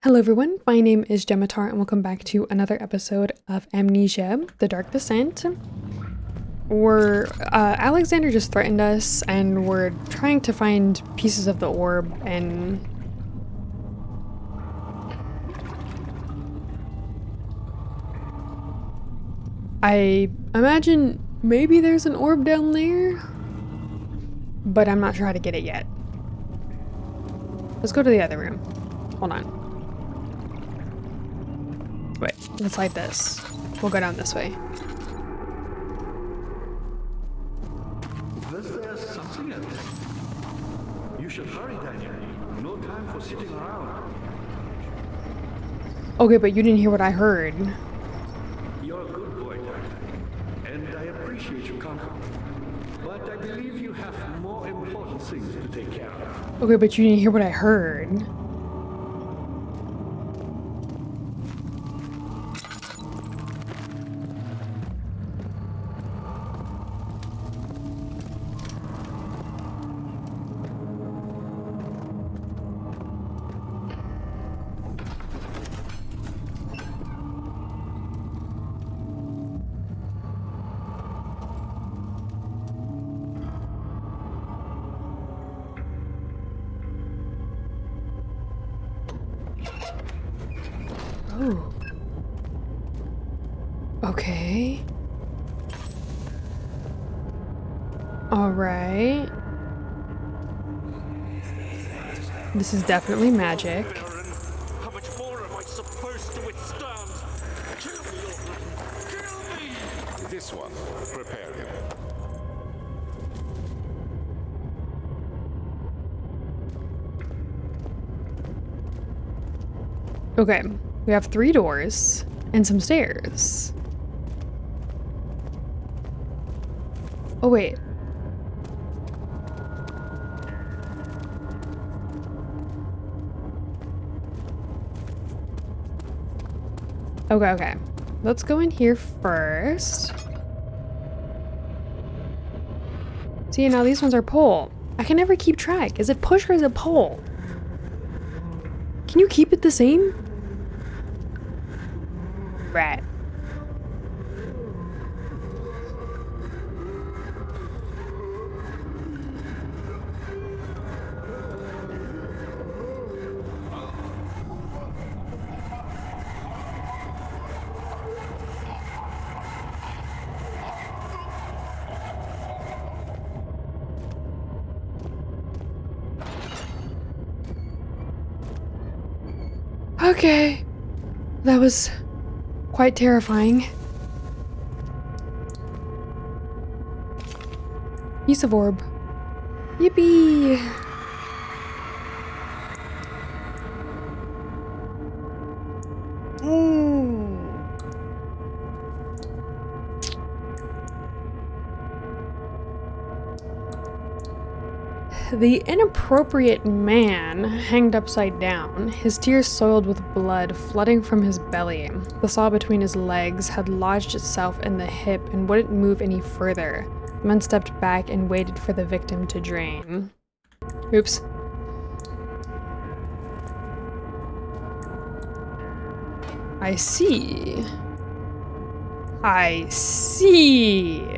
Hello everyone, my name is Gematar and welcome back to another episode of Amnesia, The Dark Descent. Alexander just threatened us and we're trying to find pieces of the orb and... I imagine maybe there's an orb down there, but I'm not sure how to get it yet. Let's go to the other room. Hold on. Wait, let's light this. We'll go down this way. There's something else. You should hurry, Daniel. No time for sitting around. Okay, but you didn't hear what I heard. You're a good boy, Daniel, and I appreciate your comfort. But I believe you have more important things to take care of. Okay, but you didn't hear what I heard. Oh. Okay. All right. This is definitely magic. How much more am I supposed to withstand? Kill me, Orphan! Kill me! This one, prepare him. Okay, we have 3 doors and some stairs. Oh, wait. Okay. Let's go in here first. See, now these ones are pull. I can never keep track. Is it push or is it pull? Can you keep it the same? Right. Okay. That was quite terrifying. Piece of orb. Yippee! The inappropriate man hanged upside down, his tears soiled with blood flooding from his belly. The saw between his legs had lodged itself in the hip and wouldn't move any further. The man stepped back and waited for the victim to drain. Oops. I see. I see.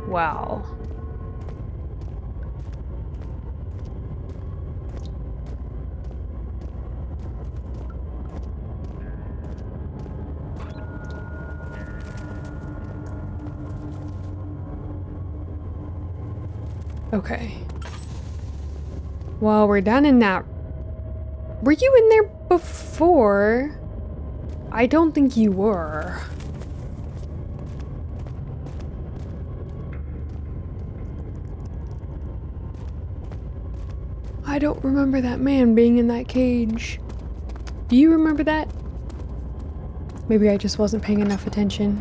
Wow. Okay. Well, we're done in that. Were you in there before? I don't think you were. I don't remember that man being in that cage. Do you remember that? Maybe I just wasn't paying enough attention.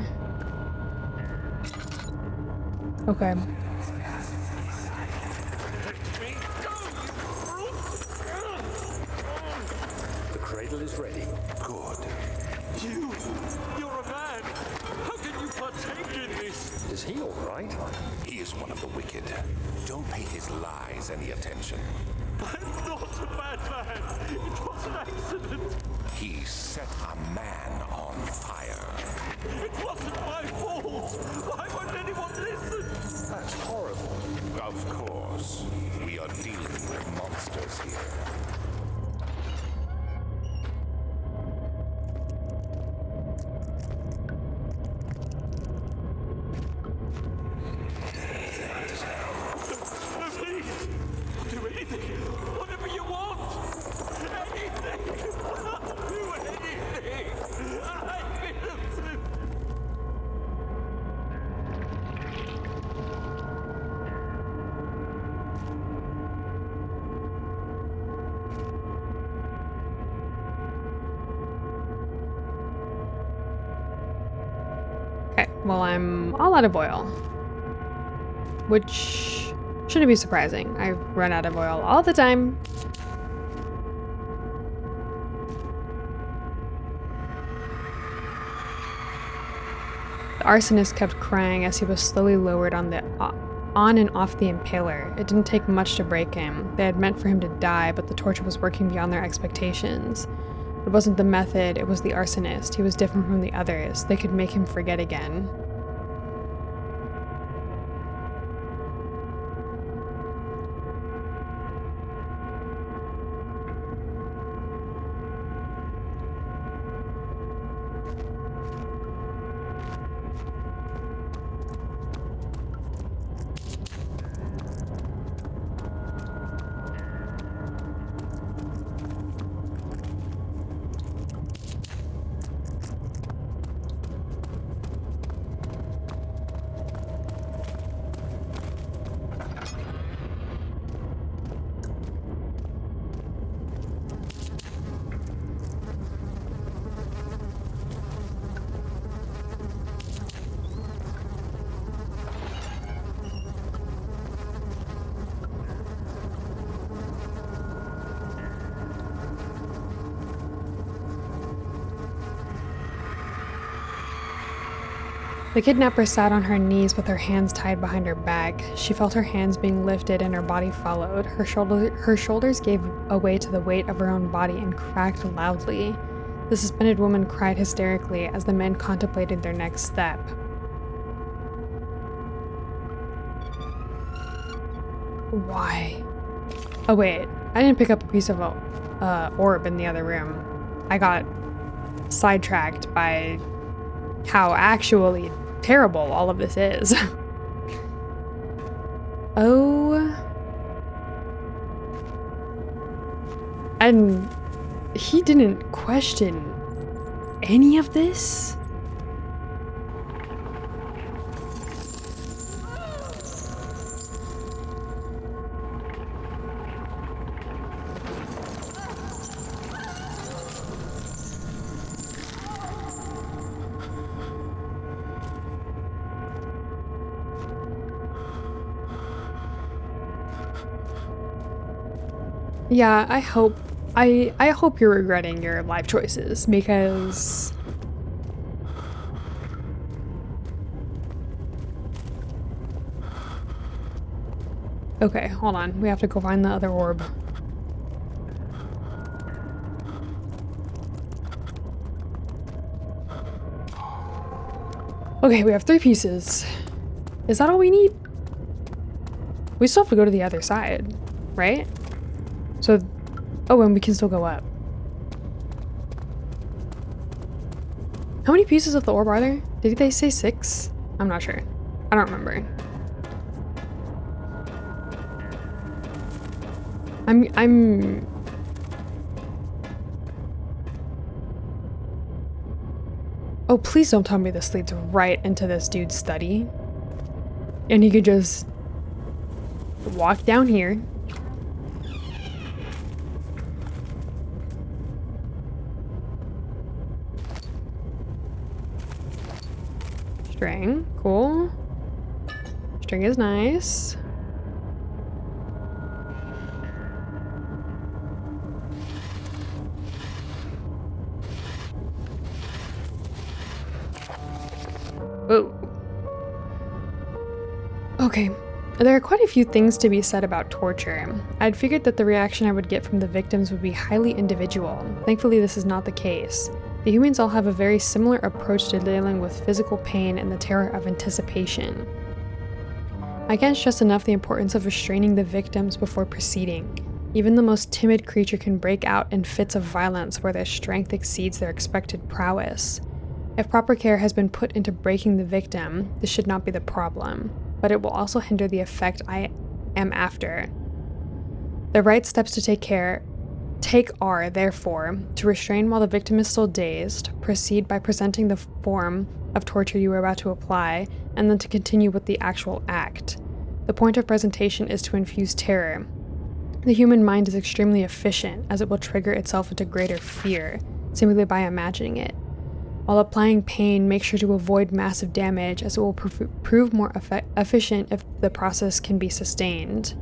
Okay. The cradle is ready. Good. right? He is one of the wicked. Don't pay his lies any attention. I'm not a bad man. It was an accident. He set a man on fire. It wasn't my fault. Why won't anyone listen? That's horrible. Of course, we are dealing with monsters here. No, please. I'll do anything. Whatever you want. Anything. I'll do anything. I'm innocent. Okay, well, I'm all out of oil. Which shouldn't be surprising. I run out of oil all the time. The arsonist kept crying as he was slowly lowered on and off the impaler. It didn't take much to break him. They had meant for him to die, but the torture was working beyond their expectations. It wasn't the method, it was the arsonist. He was different from the others. They could make him forget again. The kidnapper sat on her knees with her hands tied behind her back. She felt her hands being lifted and her body followed. Her shoulders gave way to the weight of her own body and cracked loudly. The suspended woman cried hysterically as the men contemplated their next step. Why? Oh wait, I didn't pick up a piece of orb in the other room. I got sidetracked by how actually terrible all of this is. Oh. And he didn't question any of this? Yeah, I hope you're regretting your life choices, because okay, hold on. We have to go find the other orb. Okay, we have 3 pieces. Is that all we need? We still have to go to the other side, right? So, oh, and we can still go up. How many pieces of the orb are there? Did they say 6? I'm not sure. I don't remember. I'm... Oh, please don't tell me this leads right into this dude's study. And he could just walk down here. String, cool. String is nice. Whoa. Okay, there are quite a few things to be said about torture. I'd figured that the reaction I would get from the victims would be highly individual. Thankfully, this is not the case. The humans all have a very similar approach to dealing with physical pain and the terror of anticipation. I can't stress enough the importance of restraining the victims before proceeding. Even the most timid creature can break out in fits of violence where their strength exceeds their expected prowess. If proper care has been put into breaking the victim, this should not be the problem, but it will also hinder the effect I am after. The right steps to take are, therefore, to restrain while the victim is still dazed, proceed by presenting the form of torture you are about to apply, and then to continue with the actual act. The point of presentation is to infuse terror. The human mind is extremely efficient, as it will trigger itself into greater fear, simply by imagining it. While applying pain, make sure to avoid massive damage, as it will prove more efficient if the process can be sustained.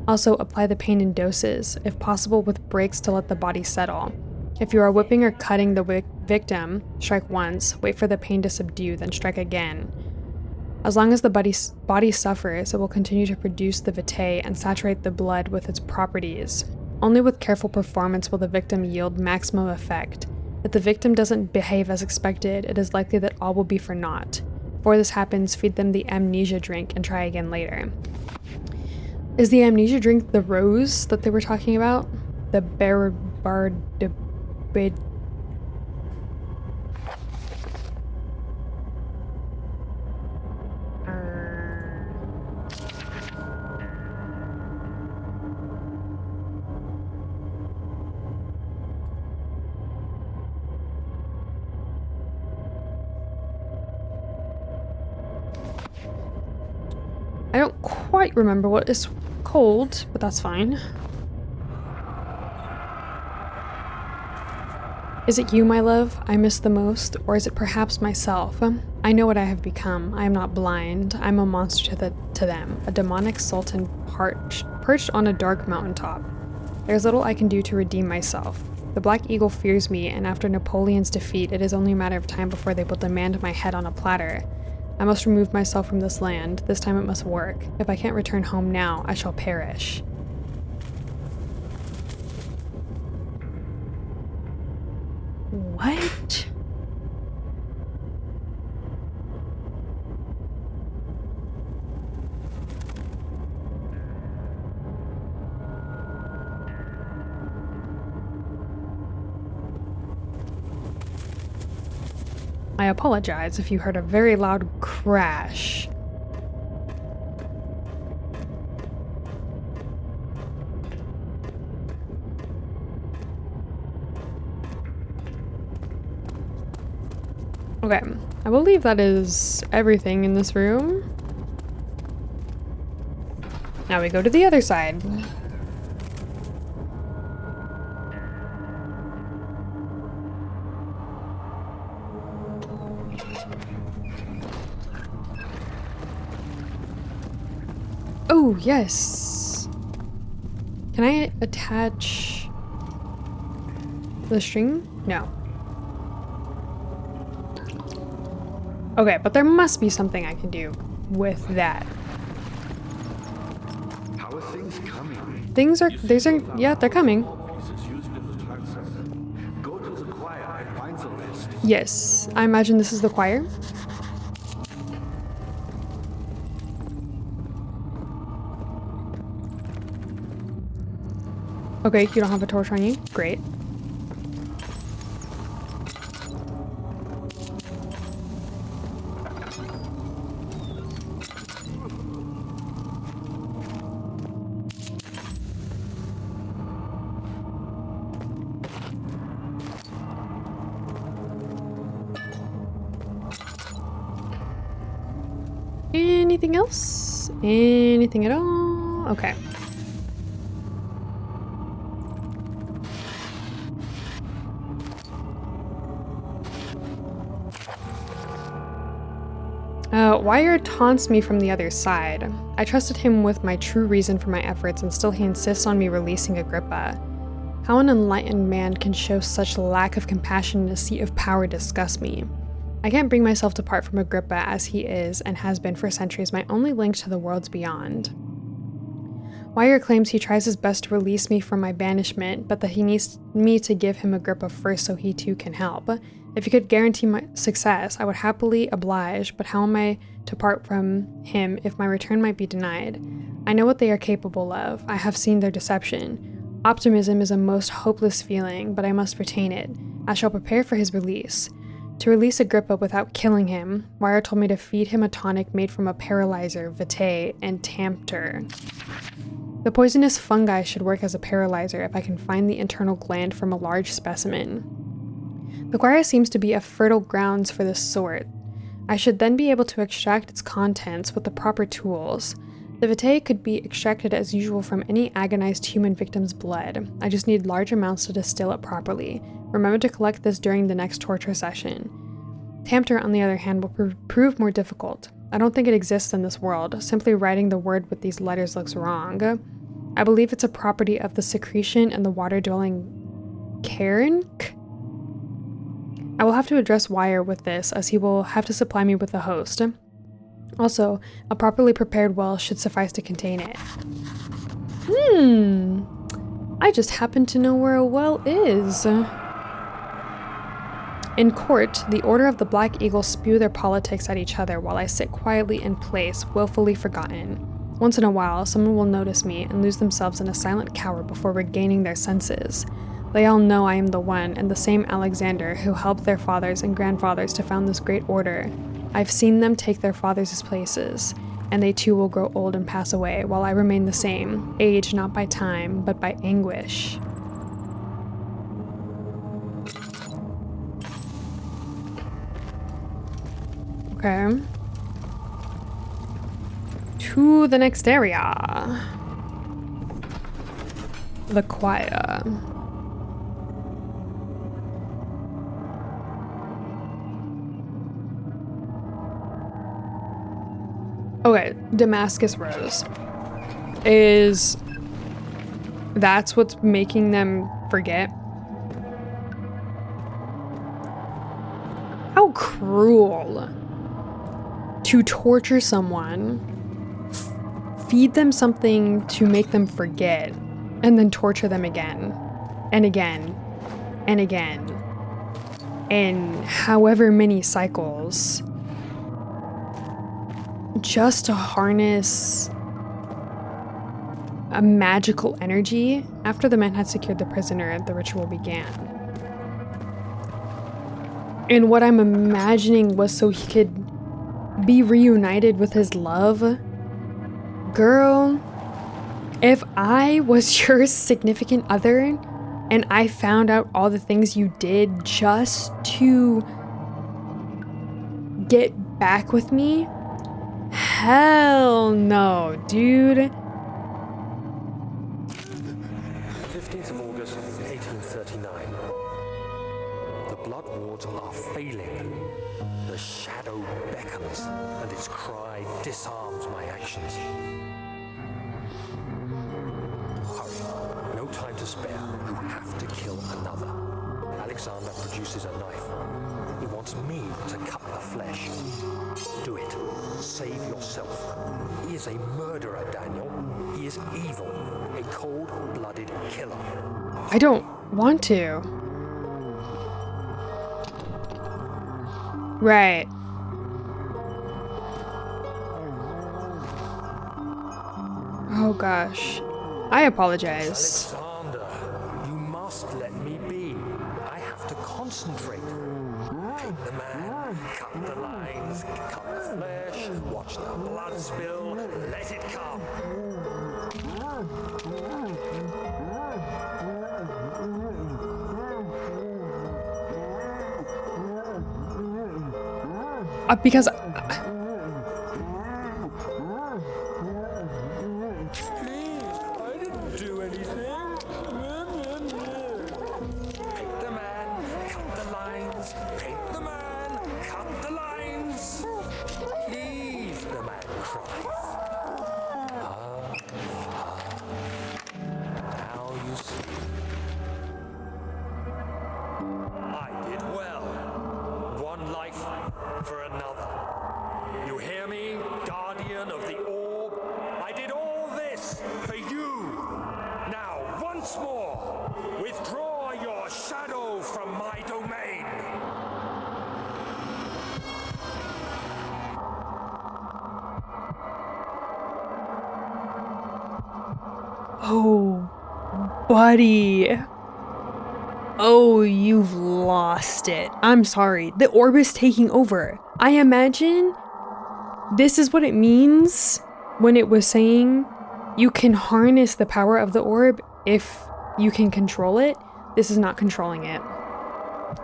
Also, apply the pain in doses, if possible with breaks to let the body settle. If you are whipping or cutting the victim, strike once, wait for the pain to subdue, then strike again. As long as the body suffers, it will continue to produce the vitae and saturate the blood with its properties. Only with careful performance will the victim yield maximum effect. If the victim doesn't behave as expected, it is likely that all will be for naught. Before this happens, feed them the amnesia drink and try again later. Is the amnesia drink the rose that they were talking about? The barabardibid. I don't quite remember what it's called, but that's fine. Is it you, my love, I miss the most, or is it perhaps myself? I know what I have become. I am not blind. I'm a monster to them, a demonic sultan perched on a dark mountaintop. There's little I can do to redeem myself. The Black Eagle fears me, and after Napoleon's defeat, it is only a matter of time before they will demand my head on a platter. I must remove myself from this land. This time it must work. If I can't return home now, I shall perish. What? I apologize if you heard a very loud crash. Okay, I believe that is everything in this room. Now we go to the other side. Oh, yes. Can I attach the string? No. Okay, but there must be something I can do with that. How are things coming? Yeah, they're coming. Pieces used in the transit. Go to the choir and find the rest. Yes, I imagine this is the choir. Okay, you don't have a torch on you. Great. Anything else? Anything at all? Okay. Wire taunts me from the other side. I trusted him with my true reason for my efforts, and still he insists on me releasing Agrippa. How an enlightened man can show such lack of compassion in a seat of power disgusts me. I can't bring myself to part from Agrippa as he is and has been for centuries my only link to the worlds beyond. Wire claims he tries his best to release me from my banishment, but that he needs me to give him Agrippa first so he too can help. If he could guarantee my success, I would happily oblige, but how am I to part from him if my return might be denied? I know what they are capable of. I have seen their deception. Optimism is a most hopeless feeling, but I must retain it. I shall prepare for his release. To release Agrippa without killing him, Wire told me to feed him a tonic made from a paralyzer, vitae, and Tampter. The poisonous fungi should work as a paralyzer if I can find the internal gland from a large specimen. The Quire seems to be a fertile grounds for this sort. I should then be able to extract its contents with the proper tools. The vitae could be extracted as usual from any agonized human victim's blood. I just need large amounts to distill it properly. Remember to collect this during the next torture session. Tampter, on the other hand, will prove more difficult. I don't think it exists in this world. Simply writing the word with these letters looks wrong. I believe it's a property of the secretion and the water-dwelling Karenk. I will have to address Wire with this, as he will have to supply me with a host. Also, a properly prepared well should suffice to contain it. I just happen to know where a well is. In court, the Order of the Black Eagle spew their politics at each other while I sit quietly in place, willfully forgotten. Once in a while, someone will notice me and lose themselves in a silent cower before regaining their senses. They all know I am the one and the same Alexander who helped their fathers and grandfathers to found this great order. I've seen them take their fathers' places, and they too will grow old and pass away, while I remain the same, aged not by time, but by anguish. Okay. To the next area. The choir. Okay, Damascus Rose. That's what's making them forget? How cruel. To torture someone, feed them something to make them forget, and then torture them again, and again, and again, in however many cycles, just to harness a magical energy. After the men had secured the prisoner, the ritual began. And what I'm imagining was so he could be reunited with his love. Girl, if I was your significant other and I found out all the things you did just to get back with me, hell no, dude. 15th of August, 1839. The blood wards are failing. The shadow beckons, and its cry disarms my actions. Hurry, no time to spare. You have to kill another. Alexander produces a knife. He wants me to cut the flesh. Do it. Save yourself. He is a murderer, Daniel. He is evil. A cold-blooded killer. I don't want to. Right. Oh gosh. I apologize. Alexander, you must let me be. I have to concentrate. Take the man, cut the lines, cut the flesh, watch the blood spill, let it come. Because Please, I didn't do anything. Paint the man, cut the lines. Paint the man, cut the lines. Please, the man cries. Now you see. I did well. One life, for another. You hear me, guardian of the orb? I did all this for you. Now, once more, withdraw your shadow from my domain. Oh, buddy. Oh, you've lost it. I'm sorry. The orb is taking over. I imagine this is what it means when it was saying you can harness the power of the orb if you can control it. This is not controlling it.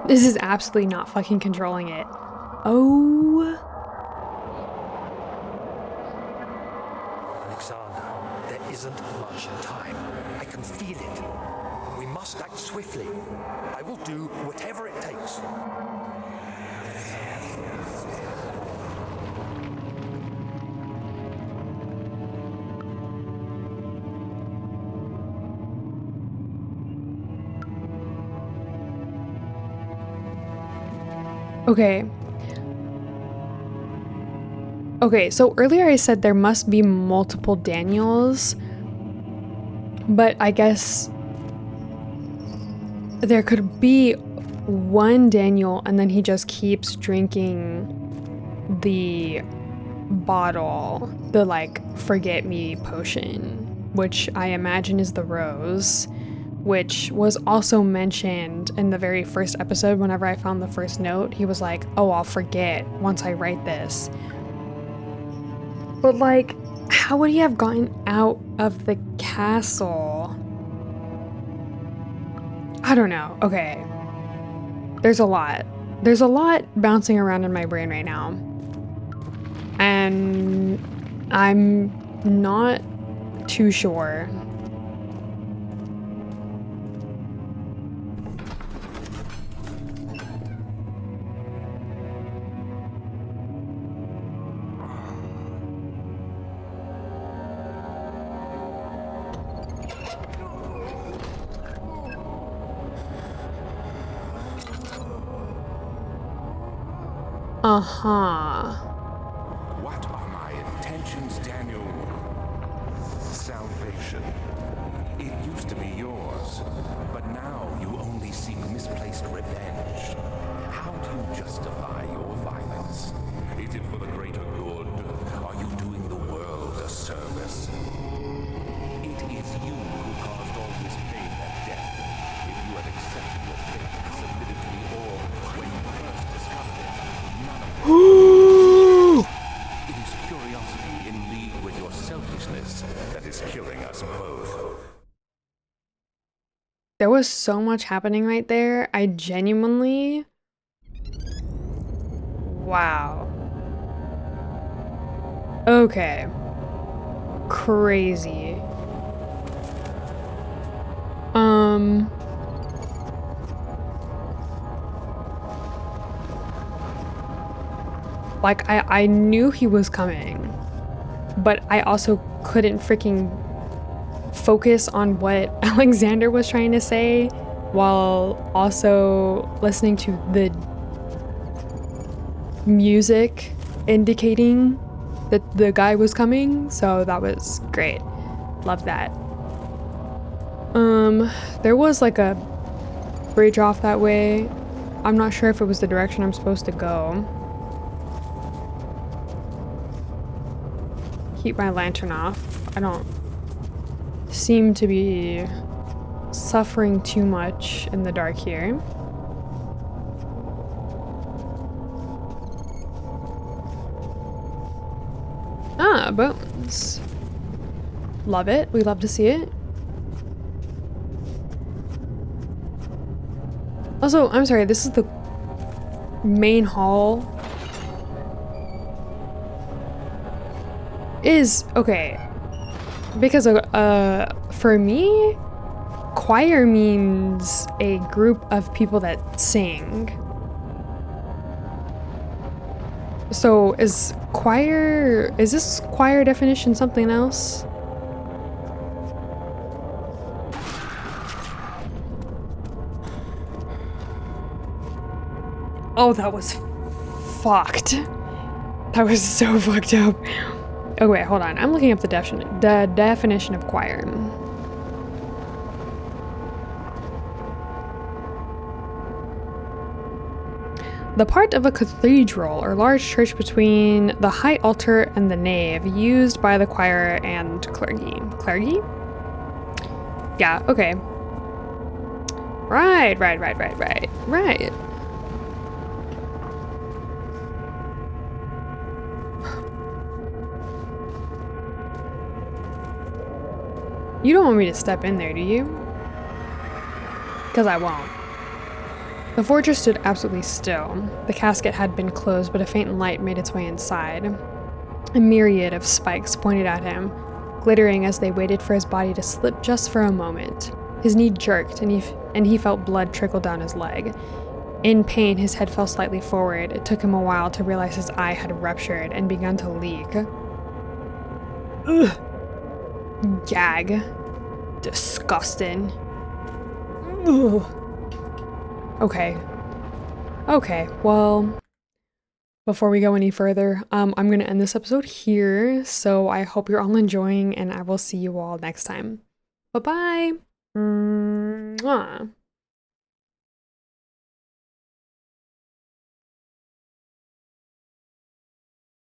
This is absolutely not fucking controlling it. Oh. Alexander, there isn't much time. I can feel it. We must act swiftly. I will do whatever it takes. Okay, so earlier I said there must be multiple Daniels, but I guess there could be one Daniel and then he just keeps drinking the bottle, the like forget me potion, which I imagine is the rose, which was also mentioned in the very first episode. Whenever I found the first note, he was like, oh, I'll forget once I write this. But like, how would he have gotten out of the castle? I don't know. Okay. There's a lot bouncing around in my brain right now. And I'm not too sure. What are my intentions, Daniel? Salvation. It used to be yours, but now you only seek misplaced revenge. How do you justify your violence? Is it for the greater good? Are you doing the world a service? It is you who caused all this pain and death. If you had accepted your fate and submitted to the orb when you first discovered it, none of it is curiosity in league with your selfishness that is killing us both. There was so much happening right there. I genuinely... Wow. Okay. Crazy. Like, I knew he was coming, but I also couldn't freaking focus on what Alexander was trying to say while also listening to the music indicating that the guy was coming. So that was great. Love that. There was like a bridge off that way. I'm not sure if it was the direction I'm supposed to go. Keep my lantern off. I don't seem to be suffering too much in the dark here. Ah, bones. Love it. We love to see it. Also, I'm sorry, this is the main hall. Is okay. Because for me, choir means a group of people that sing. So is this choir definition something else? Oh, that was fucked. That was so fucked up. Oh wait, hold on. I'm looking up the definition of choir. The part of a cathedral or large church between the high altar and the nave, used by the choir and clergy. Clergy? Yeah, okay. Right. You don't want me to step in there, do you? Because I won't. The fortress stood absolutely still. The casket had been closed, but a faint light made its way inside. A myriad of spikes pointed at him, glittering as they waited for his body to slip just for a moment. His knee jerked, and he felt blood trickle down his leg. In pain, his head fell slightly forward. It took him a while to realize his eye had ruptured and begun to leak. Ugh. Gag. Disgusting. Ugh. Okay, well, before we go any further, I'm going to end this episode here, so I hope you're all enjoying, and I will see you all next time. Bye-bye! Mwah.